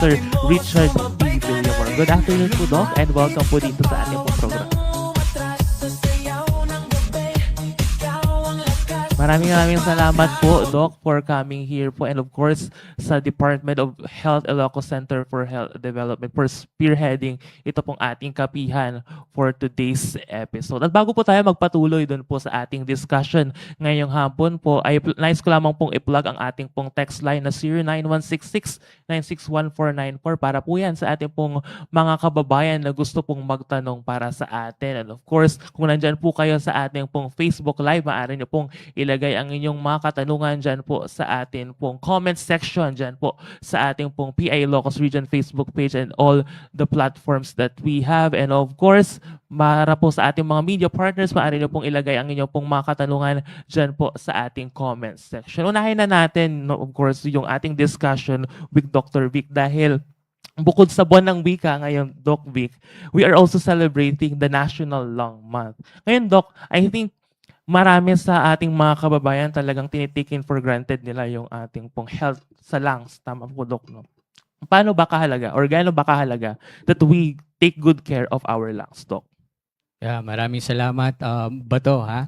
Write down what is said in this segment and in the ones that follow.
Sir Richard D. Villamor. Good afternoon po, Doc, and welcome po dito sa ating pong program. Maraming salamat po, Doc, for coming here po, and of course sa Department of Health Ilocos Center for Health Development for spearheading ito pong ating kapihan for today's episode. At bago po tayo magpatuloy dun po sa ating discussion ngayong hapon po, ay nice ko lamang pong i-plug ang ating pong text line na 0916-961-494 para po yan sa ating pong mga kababayan na gusto pong magtanong para sa atin. And of course, kung nandyan po kayo sa ating pong Facebook Live, maaari nyo pong ilagay ang inyong mga katanungan dyan po sa ating pong comment section dyan po sa ating pong PI Ilocos Region Facebook page and all the platforms that we have. And of course, para po sa ating mga media partners, maaari nyo pong ilagay ang inyong pong mga katanungan dyan po sa ating comment section. Unahin na natin, no, of course, yung ating discussion with Dr. Vic dahil bukod sa buwan ng wika ngayon, Doc Vic, we are also celebrating the National Lung Month. Ngayon, Doc, I think marami sa ating mga kababayan talagang tinitaken for granted nila yung ating pong health sa lungs. Tama po, Doc, no? Paano ba kahalaga or gaano ba kahalaga that we take good care of our lungs, Doc? Yeah, maraming salamat, Bato, ha?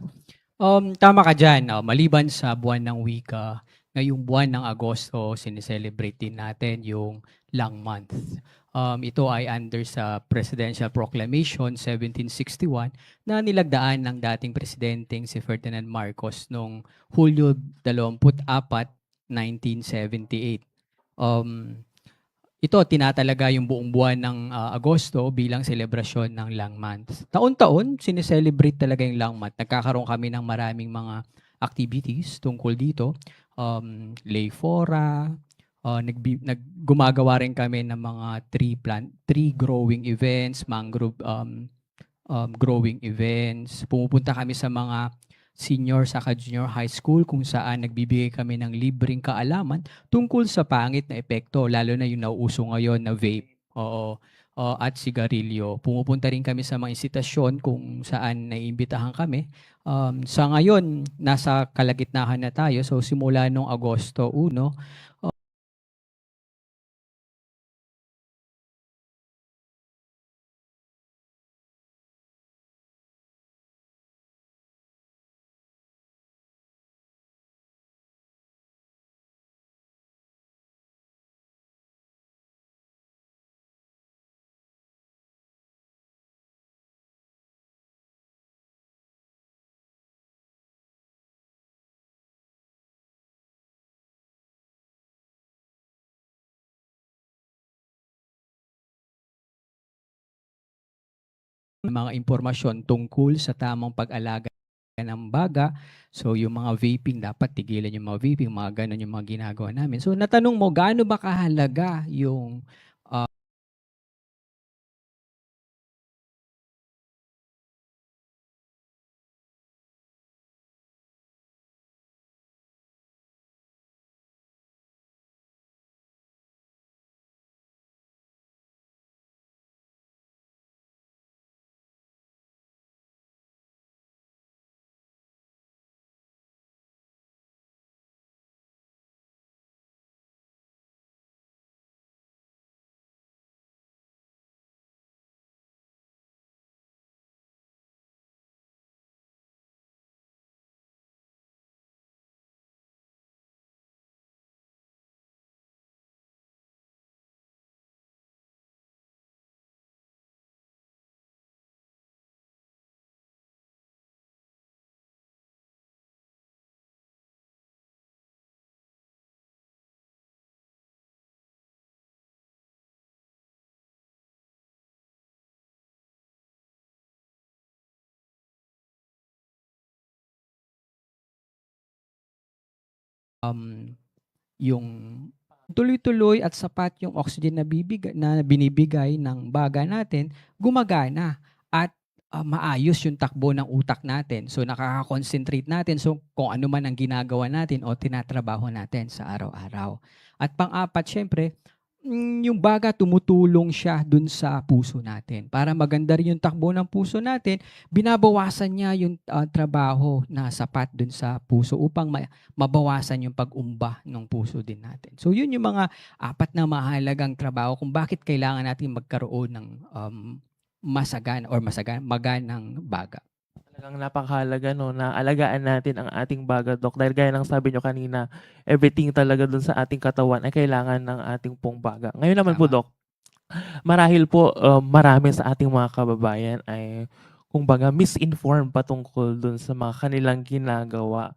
Tama ka dyan. Maliban sa buwan ng wika, ngayong buwan ng Agosto, sineselebrate din natin yung Lung Month. Ito ay under sa Presidential Proclamation 1761 na nilagdaan ng dating presidenteng si Ferdinand Marcos noong Hulyo 24, 1978. Ito tinatalaga yung buong buwan ng Agosto bilang selebrasyon ng Lung Month. Taon-taon, sineselebrate talaga yung Lung Month. Nagkakaroon kami ng maraming mga activities tungkol dito. Lay fora, gumagawa rin kami ng mga tree growing events, mangrove growing events. Pumupunta kami sa mga senior sa junior high school kung saan nagbibigay kami ng libreng kaalaman tungkol sa pangit na epekto, lalo na yung nauuso ngayon na vape at sigarilyo. Pumupunta rin kami sa mga institusyon kung saan naiimbitahan kami. Sa ngayon, nasa kalagitnaan na tayo. So simula noong Agosto 1, mga impormasyon tungkol sa tamang pag-alaga ng baga. So yung mga vaping, dapat tigilan yung mga vaping, mga ganun yung mga ginagawa namin. So natanong mo, gaano ba kahalaga yung yung tuloy-tuloy at sapat yung oxygen na binibigay ng baga natin, gumagana at maayos yung takbo ng utak natin. So nakaka-concentrate natin so kung ano man ang ginagawa natin o tinatrabaho natin sa araw-araw. At pang-apat, syempre, yung baga tumutulong siya dun sa puso natin. Para maganda rin yung takbo ng puso natin, binabawasan niya yung trabaho na sapat dun sa puso upang mabawasan yung pag-umba ng puso din natin. So yun yung mga 4 na mahalagang trabaho kung bakit kailangan natin magkaroon ng maganang baga. Talagang napakahalaga 'no, na alagaan natin ang ating baga, Dok, dahil gaya ng sabi niyo kanina, everything talaga dun sa ating katawan ay kailangan ng ating pong baga. Ngayon naman po, Tama. Dok, marahil po, marami sa ating mga kababayan ay kumbaga misinformed patungkol dun sa mga kanilang ginagawa.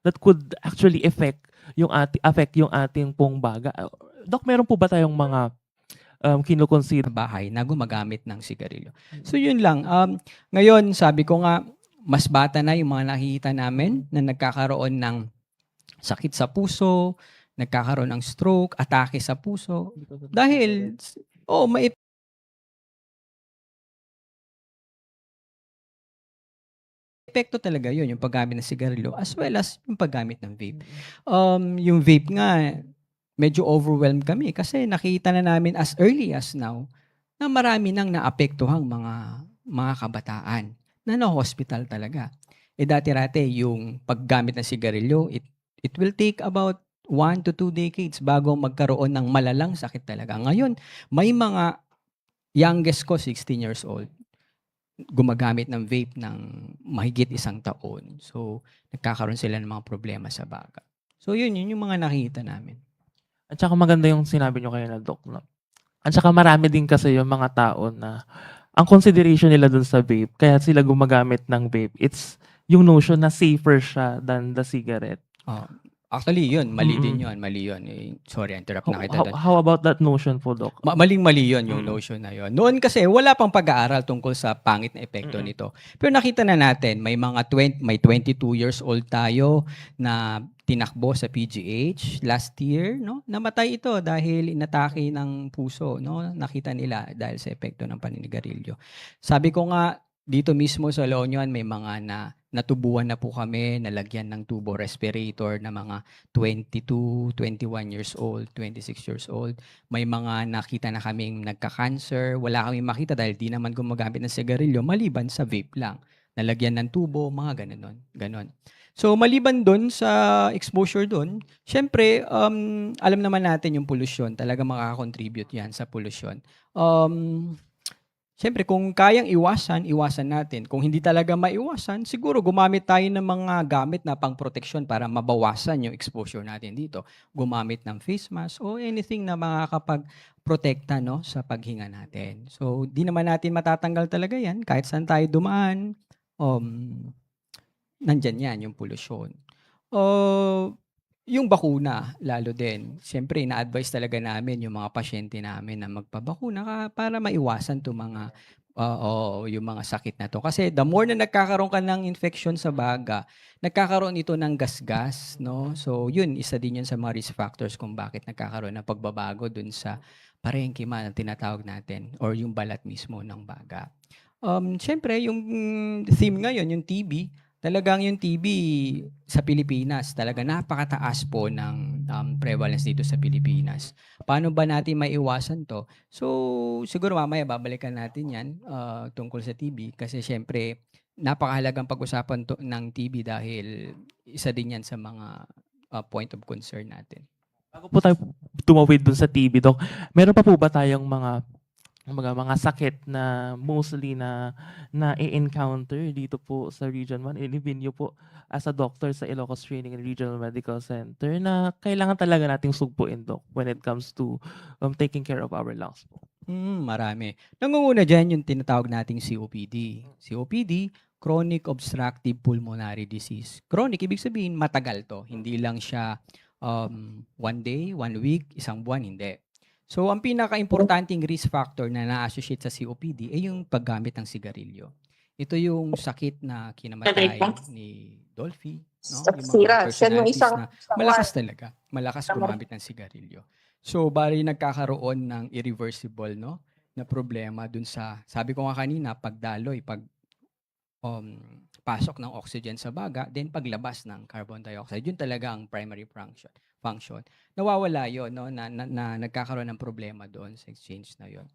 That could actually affect yung ating pong baga. Dok, meron po ba tayong mga, Sa bahay na gumagamit ng sigarilyo. So yun lang. Ngayon, sabi ko nga, mas bata na yung mga nakikita namin na nagkakaroon ng sakit sa puso, nagkakaroon ng stroke, atake sa puso. Dahil, may epekto talaga yun, yung paggamit ng sigarilyo, as well as yung paggamit ng vape. Yung vape nga, medyo overwhelmed kami kasi nakita na namin as early as now na marami nang naapektuhang mga kabataan na na-hospital talaga. Dati-rati yung paggamit ng sigarilyo, it will take about 1 to 2 decades bago magkaroon ng malalang sakit talaga. Ngayon, may mga youngest ko, 16 years old, gumagamit ng vape ng mahigit 1 taon. So, nagkakaroon sila ng mga problema sa baga. So, yun yung mga nakita namin. At saka maganda yung sinabi niyo kanina, Dok, 'no. At saka marami din kasi yung mga tao na ang consideration nila dun sa vape, kaya sila gumagamit ng vape, it's yung notion na safer siya than the cigarette. Actually, yun, mali din Mm. yun, mali yun. Sorry, interrupt How, na kita how, doon. how about that notion po, Doc? Maling-mali yun yung Mm. notion na yun. Noon kasi wala pang pag-aaral tungkol sa pangit na epekto Mm. nito. Pero nakita na natin, may 22 years old tayo na tinakbo sa PGH last year, no? Namatay ito dahil inatake ng puso, no? Nakita nila dahil sa epekto ng paninigarilyo. Sabi ko nga, dito mismo sa La Union, may mga natubuan na po kami, nalagyan ng tubo respirator na mga 22, 21 years old, 26 years old. May mga nakita na kaming nagka-cancer, wala kaming makita dahil di naman gumagamit ng sigarilyo maliban sa vape lang. Nalagyan ng tubo, mga ganon. So maliban doon sa exposure doon, syempre alam naman natin yung pollution, talaga makaka-contribute 'yan sa pollution. Syempre kung kayang iwasan, iwasan natin. Kung hindi talaga maiwasan, siguro gumamit tayo ng mga gamit na pangproteksyon para mabawasan yung exposure natin dito. Gumamit ng face mask o anything na makakapag-protekta, no, sa paghinga natin. So, di naman natin matatanggal talaga yan. Kahit saan tayo dumaan, nandyan yan, yung pollution. Yung bakuna, lalo din. Siyempre, ina-advise talaga namin yung mga pasyente namin na magpabakuna para maiwasan yung mga sakit na to. Kasi the more na nagkakaroon ka ng infection sa baga, nagkakaroon ito ng gasgas, no? So, yun, isa din yun sa mga risk factors kung bakit nagkakaroon ng pagbabago dun sa parenkima na tinatawag natin or yung balat mismo ng baga. Siyempre, yung theme ngayon, yung TB, talagang yung TB sa Pilipinas, talaga napakataas po ng prevalence dito sa Pilipinas. Paano ba natin maiwasan to? So, siguro mamaya babalikan natin yan tungkol sa TB kasi syempre, napakahalagang pag-usapan ng TB dahil isa din yan sa mga point of concern natin. Bago po tayo tumawid dun sa TB, Doc, meron pa po ba tayong mga sakit na mostly na i-encounter dito po sa Region 1? Even you po as a doctor sa Ilocos Training and Regional Medical Center na kailangan talaga nating sugpuin, Doc, when it comes to taking care of our lungs po. Marami. Nangunguna dyan yung tinatawag nating COPD. COPD, Chronic Obstructive Pulmonary Disease. Chronic, ibig sabihin matagal to. Hindi lang siya 1 day, 1 week, isang buwan, hindi. So, ang pinaka-importanting risk factor na na-associate sa COPD ay yung paggamit ng sigarilyo. Ito yung sakit na kinamatay ni Dolphy, no? Yung mga personalities na malakas gumamit ng sigarilyo. So, bali nagkakaroon ng irreversible, no, na problema dun sa, sabi ko nga kanina, pagdaloy, pasok ng oxygen sa baga, then paglabas ng carbon dioxide. Yun talaga ang primary function. Nawawala yun, no, na nagkakaroon ng problema doon sa exchange na yun.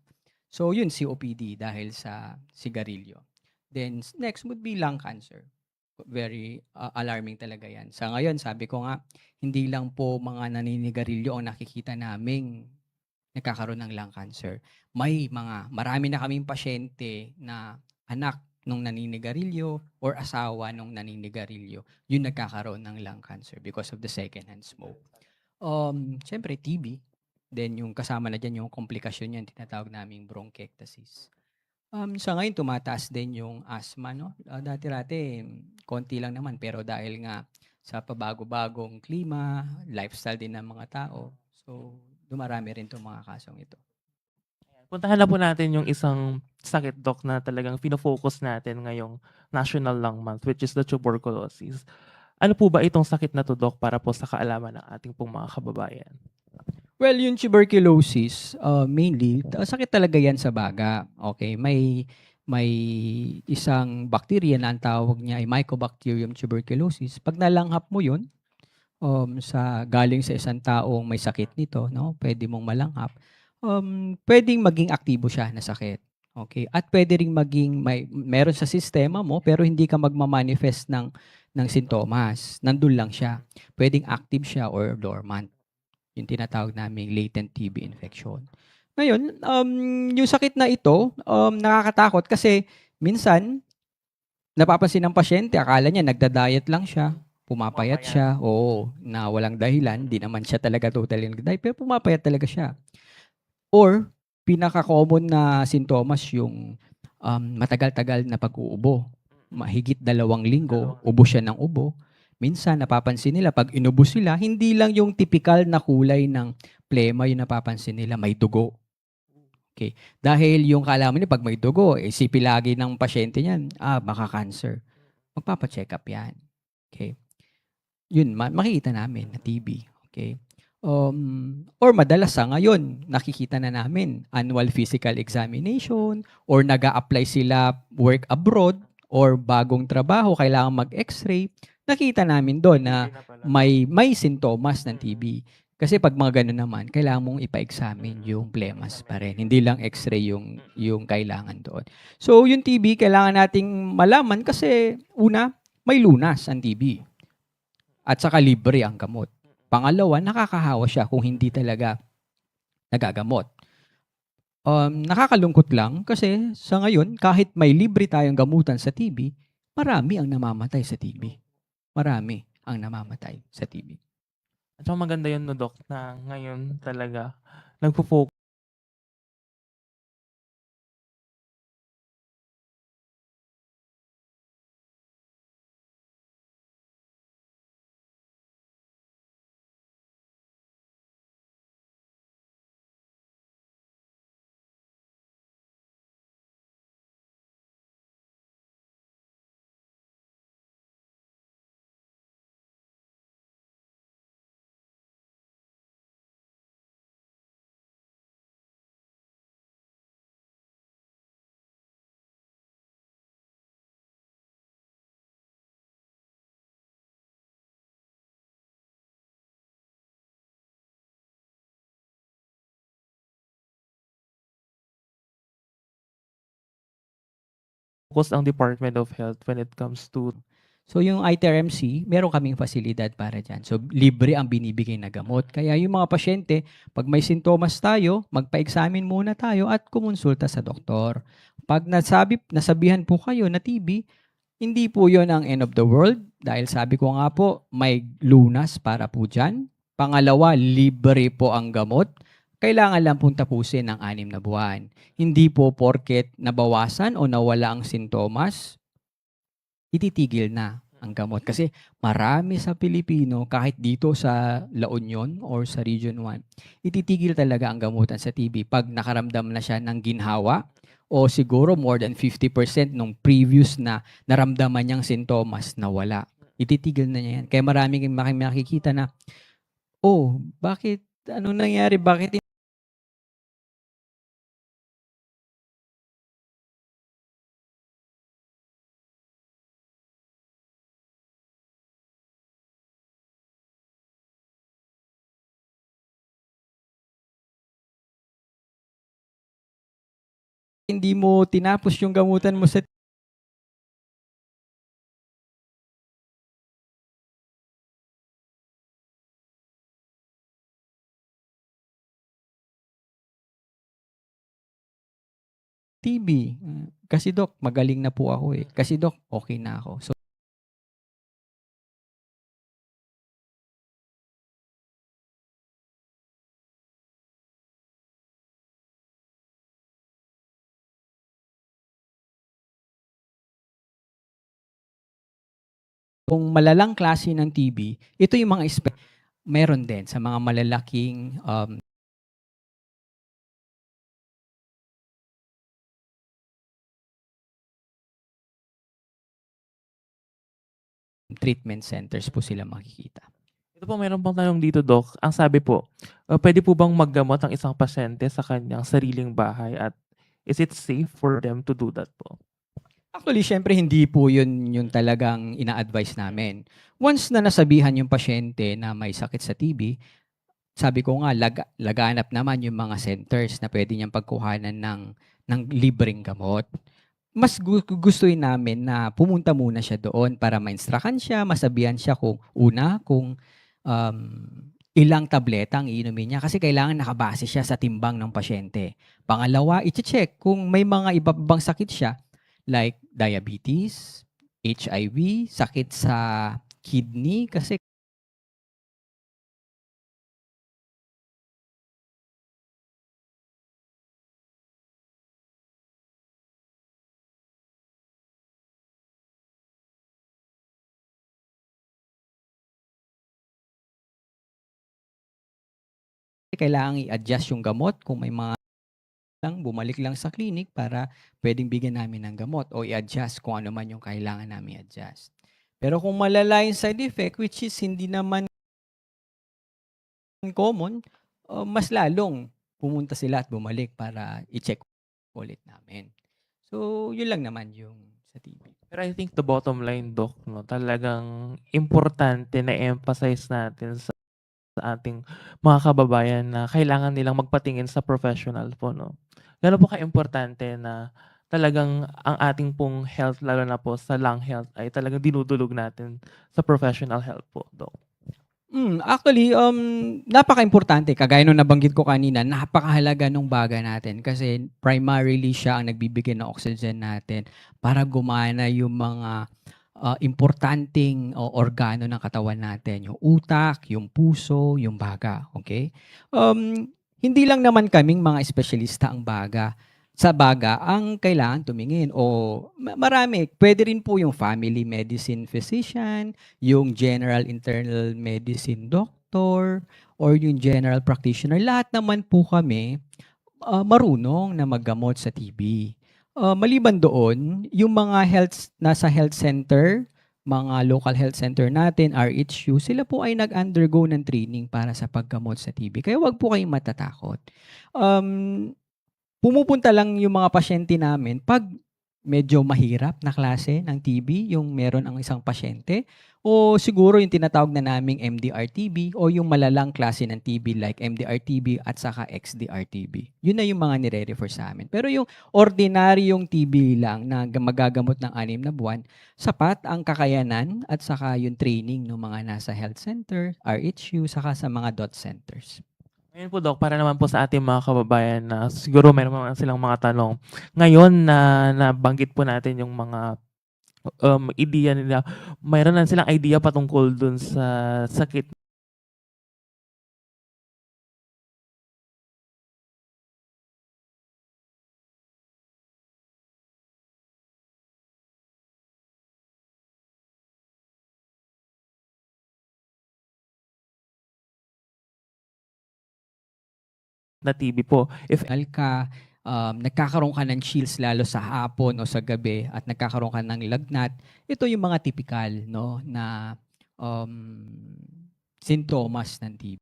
So, yun, COPD dahil sa sigarilyo. Then, next would be lung cancer. Very alarming talaga yan. Sa ngayon, sabi ko nga, hindi lang po mga naninigarilyo ang nakikita naming nagkakaroon ng lung cancer. Marami na kaming pasyente na anak nung naninigarilyo or asawa nung naninigarilyo, yun nagkakaroon ng lung cancer because of the secondhand smoke. Siyempre, TB. Then, yung kasama na dyan, yung komplikasyon yan, tinatawag naming bronchiectasis. Sa ngayon, tumataas din yung asthma, no? Dati-rati, konti lang naman. Pero dahil nga sa pabago-bagong klima, lifestyle din ng mga tao, so dumarami rin itong mga kasong ito. Puntahan na po natin yung isang sakit, Doc, na talagang fino-focus natin ngayong National Lung Month, which is the tuberculosis. Ano po ba itong sakit na to, Doc, para po sa kaalaman ng ating pong mga kababayan? Well, yung tuberculosis, mainly, sakit talaga yan sa baga. Okay, may isang bacteria na ang tawag niya ay Mycobacterium tuberculosis. Pag nalanghap mo yun, galing sa isang taong may sakit nito, no, pwede mong malanghap. Pwedeng maging aktibo siya na sakit. Okay? At pwede ring maging meron sa sistema mo pero hindi ka magma-manifest ng sintomas. Nandun lang siya. Pwedeng active siya or dormant. Yung tinatawag naming latent TB infection. Ngayon, yung sakit na ito, nakakatakot kasi minsan napapansin ng pasyente, akala niya nagda-diet lang siya. Pumapayat siya. Oo, na walang dahilan. Di naman siya talaga totally nagda-diet pero pumapayat talaga siya. Or, pinaka-common na sintomas yung matagal-tagal na pag-uubo. Mahigit 2 linggo, ubo siya ng ubo. Minsan napapansin nila 'pag inubos sila, hindi lang yung tipikal na kulay ng plema yung napapansin nila, may dugo. Okay. Dahil yung kaalaman niyo 'pag may dugo, isipin lagi ng pasyente niyan, baka cancer. Magpapa-check-up 'yan, okey. Yun makikita namin na TB, okay. Or madalas sa ngayon nakikita na namin annual physical examination or nag-a-apply sila work abroad or bagong trabaho kailangan mag-X-ray, nakita namin dun na TB na pala. may sintomas ng TB. Mm. Kasi 'pag mga gano'n naman kailangan mong ipa-examine yung plemas pa rin, hindi lang X-ray yung kailangan doon. So yung TB kailangan nating malaman kasi una, may lunas ang TB at saka libre ang gamot. Pangalawa, nakakahawa siya kung hindi talaga nagagamot. Nakakalungkot lang kasi sa ngayon, kahit may libre tayong gamutan sa TB, marami ang namamatay sa TB. Marami ang namamatay sa TB. At saka maganda yun 'no, Doc, na ngayon talaga nagfo-focus ang Department of Health when it comes to So yung ITRMC, meron kaming fasilidad para dyan. So libre ang binibigay na gamot. Kaya yung mga pasyente, pag may sintomas tayo, magpa-examine muna tayo at kumonsulta sa doktor. Pag nasabihan po kayo na TB, hindi po yon ang end of the world dahil sabi ko nga po, may lunas para po dyan. Pangalawa, libre po ang gamot. Kailangan lang pong tapusin ng 6 na buwan. Hindi po porket nabawasan o nawala ang sintomas, ititigil na ang gamot. Kasi marami sa Pilipino, kahit dito sa La Union or sa Region 1, ititigil talaga ang gamutan sa TB pag nakaramdam na siya ng ginhawa o siguro more than 50% nung previous na naramdaman niyang sintomas na wala. Ititigil na niya yan. Kaya maraming makikita na, bakit, ano nangyari? Bakit hindi mo tinapos yung gamutan mo sa TB? Kasi Dok, magaling na po ako eh. Kasi Dok, okay na ako. So, kung malalang klase ng TB, ito yung mga meron din sa mga malalaking treatment centers po sila makikita. ito po meron pang tanong dito, Doc. Ang sabi po, puwede po bang maggamot ang isang pasyente sa kanyang sariling bahay at is it safe for them to do that po? Actually, syempre hindi po yun yung talagang ina-advise namin. Once na nasabihan yung pasyente na may sakit sa TB, sabi ko nga, laganap naman yung mga centers na pwede niyang pagkuhanan ng libreng gamot. Mas gustuhin namin na pumunta muna siya doon para ma-instructan siya, masabihan siya kung um, ilang tableta ang iinumin niya kasi kailangan nakabase siya sa timbang ng pasyente. Pangalawa, i-check kung may mga iba bang sakit siya like diabetes, HIV, sakit sa kidney kasi kailangang i-adjust yung gamot kung may mga lang, bumalik lang sa clinic para pwedeng bigyan namin ng gamot o i-adjust kung ano man yung kailangan namin i-adjust. Pero kung malala yung side effect, which is hindi naman common, mas lalong pumunta sila at bumalik para i-check ulit namin. So, yun lang naman yung sa TB. Pero I think the bottom line, Doc, 'no, talagang importante na emphasize natin sa ating mga kababayan na kailangan nilang magpatingin sa professional po, no? Gaano po kaimportante na talagang ang ating pong health, lalo na po sa lung health, ay talagang dinudulog natin sa professional health po, Doc? Actually, napakaimportante kagaya nung nabanggit ko kanina, napakahalaga nung bagay natin kasi primarily siya ang nagbibigay ng oxygen natin para gumana yung mga, importanteng organo ng katawan natin, yung utak, yung puso, yung baga, okay? Hindi lang naman kaming mga espesyalista sa baga ang kailangan tumingin o marami. Puwede rin po yung family medicine physician, yung general internal medicine doctor, or yung general practitioner. Lahat naman po kami, marunong na maggamot sa TB. Maliban doon, yung mga nasa health center, mga local health center natin, RHU, sila po ay nag-undergo ng training para sa paggamot sa TB. Kaya wag po kayong matatakot. Pumupunta lang yung mga pasyente namin 'pag medyo mahirap na klase ng TB, yung meron ang isang pasyente o siguro yung tinatawag na naming MDR-TB o yung malalang klase ng TB like MDR-TB at saka XDR-TB. Yun na yung mga nire-refer sa amin. Pero yung ordinaryong TB lang na magagamot ng 6 na buwan, sapat ang kakayanan at saka yung training ng mga nasa health center, RHU, saka sa mga DOT centers. Ngayon po, Doc, para naman po sa ating mga kababayan na siguro meron naman silang mga tanong. Ngayon na nabanggit po natin yung mga ideya nila, mayroon na silang idea patungkol dun sa sakit na TB po. If Ka, nagkakaroon ka ng chills lalo sa hapon o sa gabi at nagkakaroon ka ng lagnat, ito yung mga typical, no, na sintomas ng TB.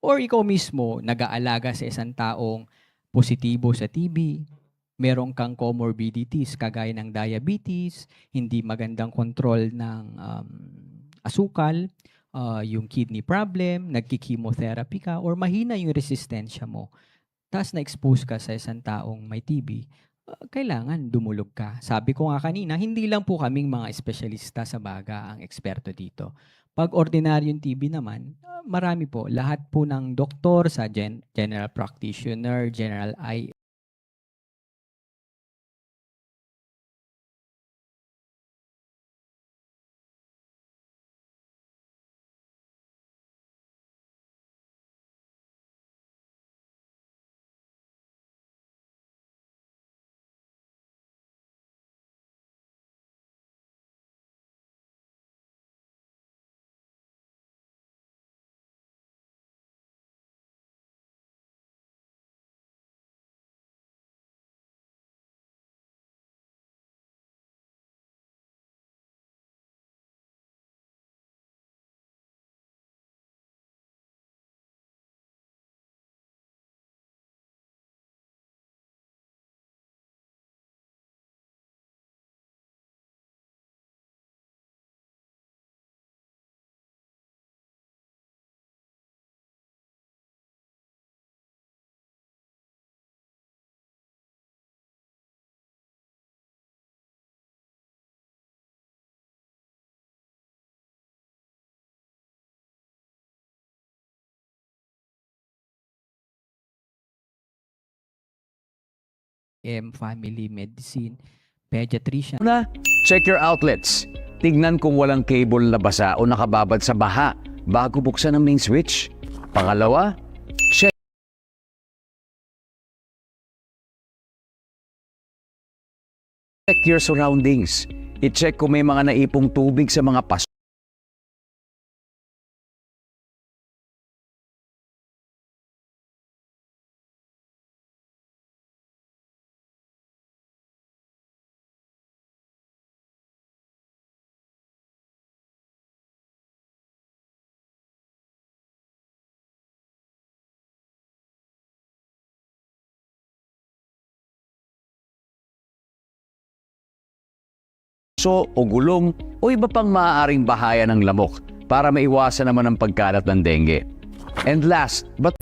Or ikaw mismo, nag-aalaga sa isang taong positibo sa TB, meron kang comorbidities kagaya ng diabetes, hindi magandang kontrol ng asukal, yung kidney problem, nagki-chemotherapy ka, or mahina yung resistensya mo, tapos na-expose ka sa isang taong may TB, kailangan dumulog ka. Sabi ko nga kanina, hindi lang po kaming mga espesyalista sa baga ang eksperto dito. Pag ordinaryong TB naman, marami po. Lahat po ng doktor sa general practitioner, general family medicine, pediatrician. Una, check your outlets. Tignan kung walang cable na basa o nakababad sa baha bago buksan ang main switch. Pangalawa, Check your surroundings. I-check kung may mga naipong tubig sa mga paso o gulong o iba pang maaaring bahaya ng lamok para maiwasan naman ang pagkalat ng dengue. And last but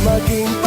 Maging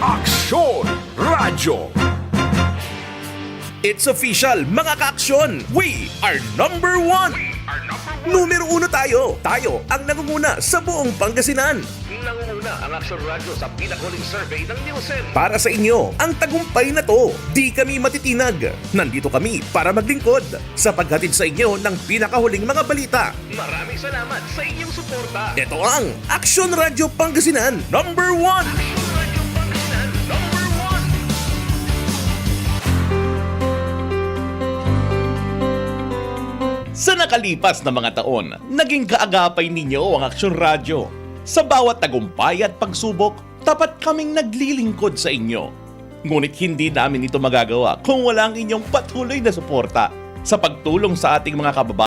Aksyon Radyo. It's official, mga ka-aksyon! We are number one! Numero 1 tayo! Tayo ang nangunguna sa buong Pangasinan! Nangunguna ang Aksyon Radyo sa pinakahuling survey ng Nielsen. Para sa inyo, ang tagumpay na to, di kami matitinag. Nandito kami para maglingkod sa paghatid sa inyo ng pinakahuling mga balita. Maraming salamat sa inyong suporta. Ito ang Aksyon Radyo Pangasinan number 1! Aksyon Radyo Pangasinan, number 1. Sa nakalipas na mga taon, naging kaagapay ninyo ang Aksyon Radyo. Sa bawat tagumpay at pagsubok, tapat kaming naglilingkod sa inyo. Ngunit hindi namin ito magagawa kung wala ang inyong patuloy na suporta sa pagtulong sa ating mga kababayan.